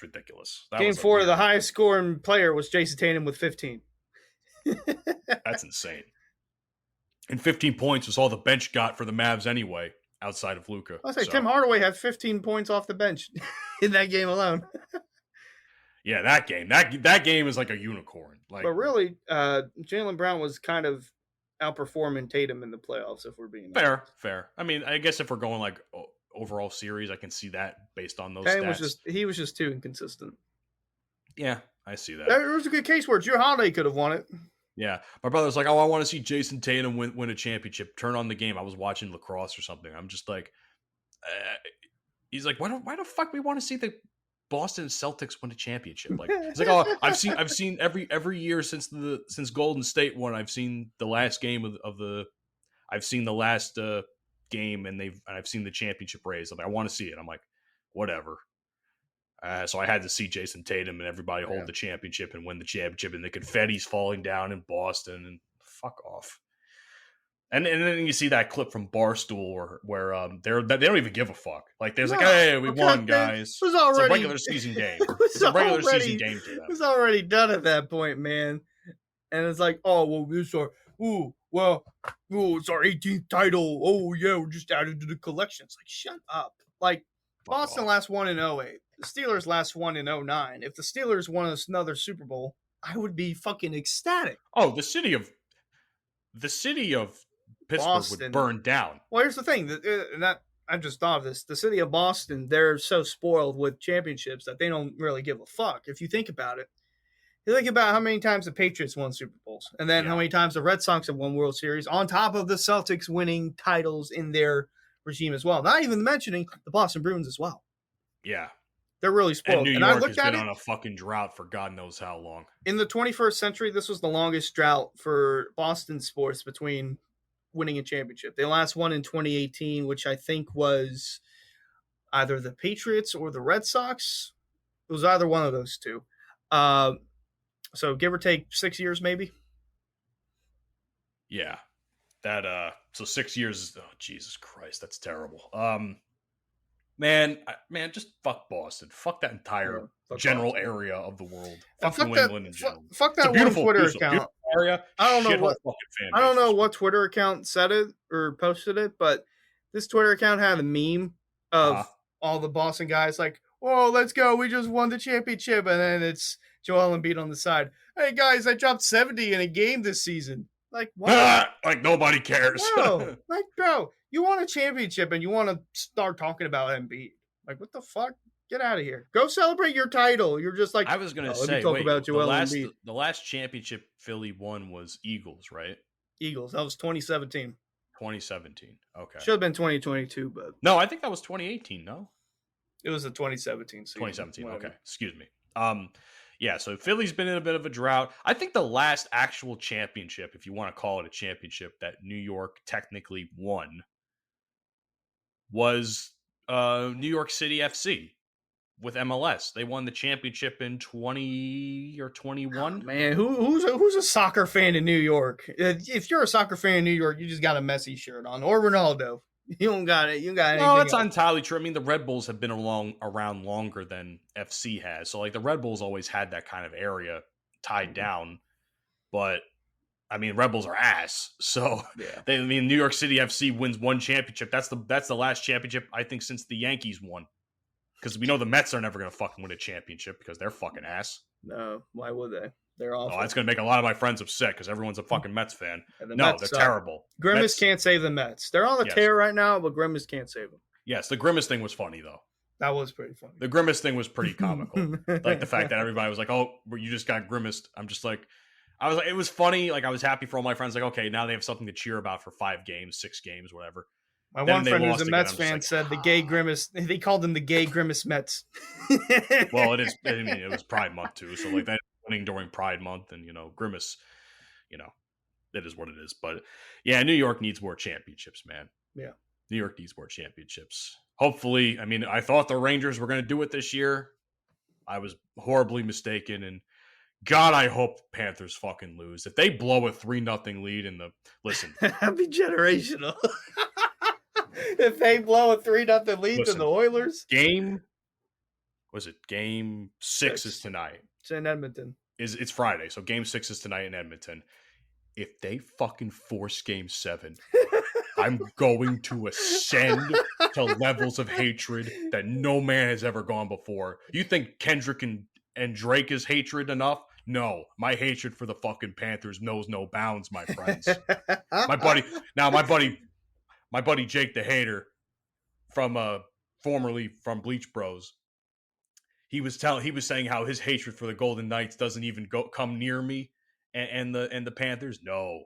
ridiculous. Game 4, the highest scoring player was Jason Tatum with 15. That's insane. And 15 points was all the bench got for the Mavs anyway, outside of Luka. I say Tim Hardaway had 15 points off the bench in that game alone. Yeah, that game is like a unicorn. Like, but really, Jaylen Brown was kind of outperforming Tatum in the playoffs, if we're being honest. Fair. I mean, I guess if we're going like overall series, I can see that based on those stats. He was just too inconsistent. Yeah, I see that. There was a good case where Drew Holiday could have won it. Yeah, my brother's like, oh, I want to see Jason Tatum win a championship. Turn on the game. I was watching lacrosse or something. I'm just like, he's like, why the fuck we want to see the Boston Celtics win a championship? Like, it's like, oh, I've seen every year since Golden State won. I've seen the last game I've seen the last game, and I've seen the championship race. I'm like, I want to see it. I'm like, whatever. So I had to see Jason Tatum and everybody hold the championship and win the championship, and the confetti's falling down in Boston, and fuck off. And then you see that clip from Barstool where they don't even give a fuck. Like there's No, like, hey, we okay, won, guys. It was already It's a regular season game. It was It's a regular season already, game to it them. was already done at that point, man. And it's like, oh well, it's our it's our 18th title. Oh yeah, we're just added to the collection. It's like, shut up. Like Boston last won in 08. The Steelers last won in 09. If the Steelers won another Super Bowl, I would be fucking ecstatic. Oh, the city of Pittsburgh Boston would burn down. Well, here's the thing. I just thought of this. The city of Boston, they're so spoiled with championships that they don't really give a fuck. If you think about it, you think about how many times the Patriots won Super Bowls, and then how many times the Red Sox have won World Series, on top of the Celtics winning titles in their regime as well. Not even mentioning the Boston Bruins as well. Yeah. They're really spoiled. And New I York looked has at been it, on a fucking drought for God knows how long. in the 21st century, this was the longest drought for Boston sports between winning a championship. They last won in 2018, which I think was either the Patriots or the Red Sox. It was either one of those two. So give or take 6 years, maybe. Yeah. So 6 years. Oh, Jesus Christ. That's terrible. Man, just fuck Boston. Fuck that entire general Boston. Area of the world. Fuck New England in general. Fuck that one Twitter account. Area. I don't know what Twitter account said it or posted it, but this Twitter account had a meme of all the Boston guys like, "Whoa, let's go! We just won the championship," and then it's Joel Embiid on the side. Hey guys, I dropped 70 in a game this season. Like what? Like nobody cares. No, like bro, you won a championship and you want to start talking about Embiid? Like what the fuck? Get out of here. Go celebrate your title. You're just like, I was going to let me say, talk about Joel Embiid. The last championship Philly won was Eagles, right? Eagles. That was 2017. 2017. Okay. Should have been 2022, but no, I think that was 2018. No, it was the 2017 season. 2017. Whatever. Okay. Excuse me. Yeah. So Philly's been in a bit of a drought. I think the last actual championship, if you want to call it a championship, that New York technically won was New York City FC. With MLS, they won the championship in 20 or 21. Oh, man, who's a soccer fan in New York? If you're a soccer fan in New York, you just got a Messi shirt on or Ronaldo. You don't got it. You got anything. No, that's not entirely true. I mean, the Red Bulls have been around longer than FC has, so like the Red Bulls always had that kind of area tied down. But I mean, Red Bulls are ass. So yeah. New York City FC wins one championship. That's the last championship I think since the Yankees won. Because we know the Mets are never going to fucking win a championship because they're fucking ass. No, why would they? They're awful. Oh, that's going to make a lot of my friends upset because everyone's a fucking Mets fan. The no, Mets they're suck. terrible. Grimace can't save the Mets. They're on the tear right now, but Grimace can't save them. Yes, the Grimace thing was funny, though. That was pretty funny. The Grimace thing was pretty comical. Like the fact that everybody was like, oh, you just got grimaced. I'm just like, it was funny. Like I was happy for all my friends. Like, okay, now they have something to cheer about for 5 games, 6 games, whatever. My one friend who's a Mets fan said the gay Grimace. They called them the gay Grimace Mets. Well, it is. I mean, it was Pride Month too, so like that winning during Pride Month, and Grimace, it is what it is. But yeah, New York needs more championships, man. Yeah, New York needs more championships. Hopefully, I mean, I thought the Rangers were going to do it this year. I was horribly mistaken, and God, I hope Panthers fucking lose. If they blow a 3-0 lead that'd be generational. If they blow a 3-0 lead to the Oilers, Game 6 is tonight. It's in Edmonton. It's Friday, so Game 6 is tonight in Edmonton. If they fucking force Game 7, I'm going to ascend to levels of hatred that no man has ever gone before. You think Kendrick and Drake is hatred enough? No, my hatred for the fucking Panthers knows no bounds, my friends. My buddy Jake the Hater, from formerly from Bleach Bros, he was saying how his hatred for the Golden Knights doesn't even come near me and the Panthers. No.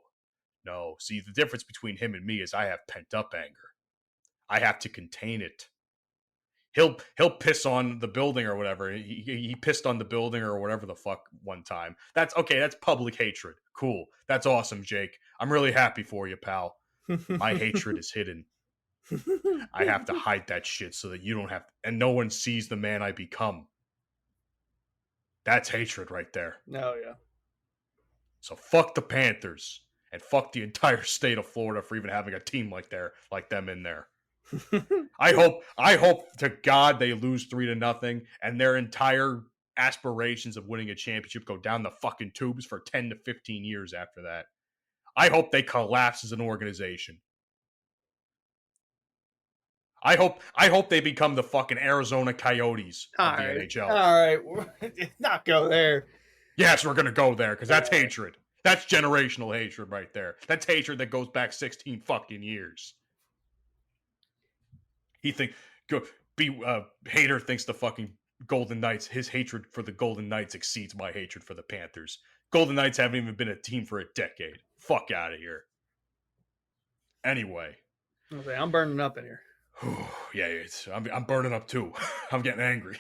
See, the difference between him and me is I have pent up anger. I have to contain it. He'll piss on the building or whatever. He pissed on the building or whatever the fuck one time. That's okay. That's public hatred. Cool. That's awesome, Jake. I'm really happy for you, pal. My hatred is hidden. I have to hide that shit so that you don't have to, and no one sees the man I become. That's hatred right there. Oh, yeah. So fuck the Panthers. And fuck the entire state of Florida for even having a team like them in there. I hope to God they lose 3-0 and their entire aspirations of winning a championship go down the fucking tubes for 10 to 15 years after that. I hope they collapse as an organization. I hope they become the fucking Arizona Coyotes of the NHL. All right, not go there. Yes, we're gonna go there because that's hatred. That's generational hatred right there. That's hatred that goes back 16 fucking years. Hater thinks the fucking Golden Knights, his hatred for the Golden Knights exceeds my hatred for the Panthers. Golden Knights haven't even been a team for a decade. Fuck out of here. Anyway. Okay, I'm burning up in here. Yeah, I'm burning up too. I'm getting angry.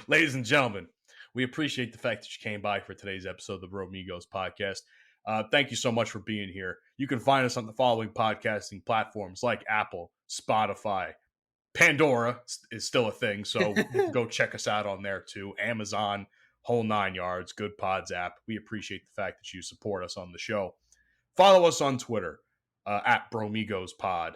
Ladies and gentlemen, we appreciate the fact that you came by for today's episode of the Bromigos podcast. Thank you so much for being here. You can find us on the following podcasting platforms like Apple, Spotify, Pandora is still a thing, so go check us out on there too. Amazon, whole 9 yards, Good Pods app. We appreciate the fact that you support us on the show. Follow us on Twitter at Bromigos Pod,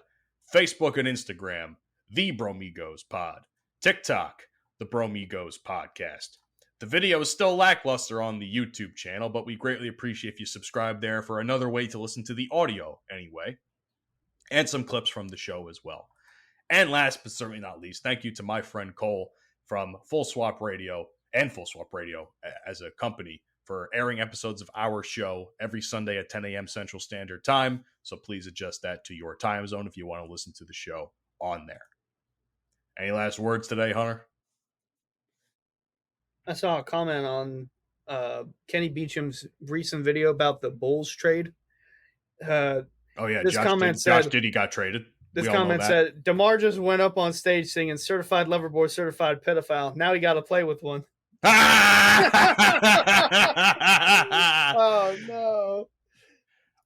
Facebook and Instagram, The Bromigos Pod, TikTok, The Bromigos Podcast. The video is still lackluster on the YouTube channel, but we greatly appreciate if you subscribe there for another way to listen to the audio anyway, and some clips from the show as well. And last but certainly not least, thank you to my friend Cole from Full Swap Radio and Full Swap Radio as a company for airing episodes of our show every Sunday at 10 a.m. Central Standard Time. So please adjust that to your time zone if you want to listen to the show on there. Any last words today, Hunter? I saw a comment on Kenny Beecham's recent video about the Bulls trade. Oh yeah, this Josh Giddey got traded. This comment said, DeMar just went up on stage singing certified lover boy, certified pedophile. Now he got to play with one. Oh, no.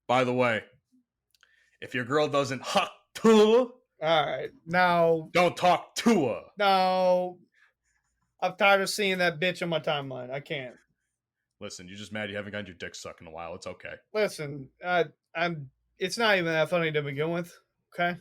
By the way, if your girl doesn't hug to her, all right, now don't talk to her. No. I'm tired of seeing that bitch on my timeline. I can't. Listen, you're just mad you haven't gotten your dick sucked in a while. It's okay. Listen, it's not even that funny to begin with, okay?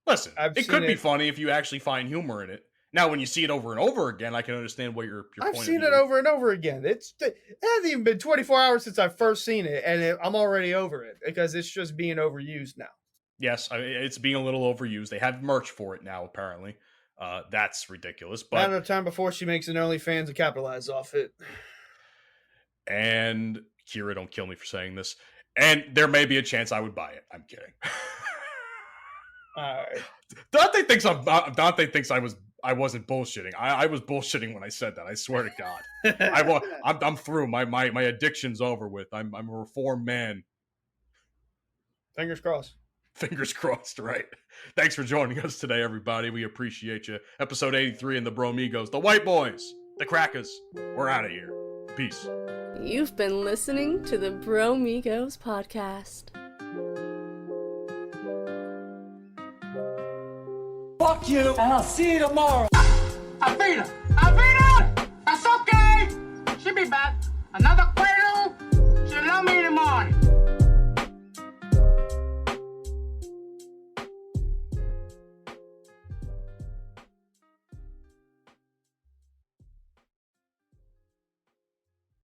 Listen, it could be funny if you actually find humor in it. Now, when you see it over and over again, I can understand what your point of view is. I've seen it over and over again. It hasn't even been 24 hours since I first seen it, and I'm already over it because it's just being overused now. Yes, it's being a little overused. They have merch for it now, apparently. That's ridiculous. But not enough time before she makes an OnlyFans and capitalize off it. And Kira, don't kill me for saying this. And there may be a chance I would buy it. I'm kidding. All right. Dante thinks I wasn't bullshitting. I was bullshitting when I said that. I swear to God. I'm through. My addiction's over with. I'm a reformed man. Fingers crossed. Fingers crossed, right? Thanks for joining us today, everybody. We appreciate you. Episode 83 in the Bromigos. The White Boys. The Crackers. We're out of here. Peace. You've been listening to the Bromigos podcast. Fuck you, and I'll see you tomorrow. I beat him.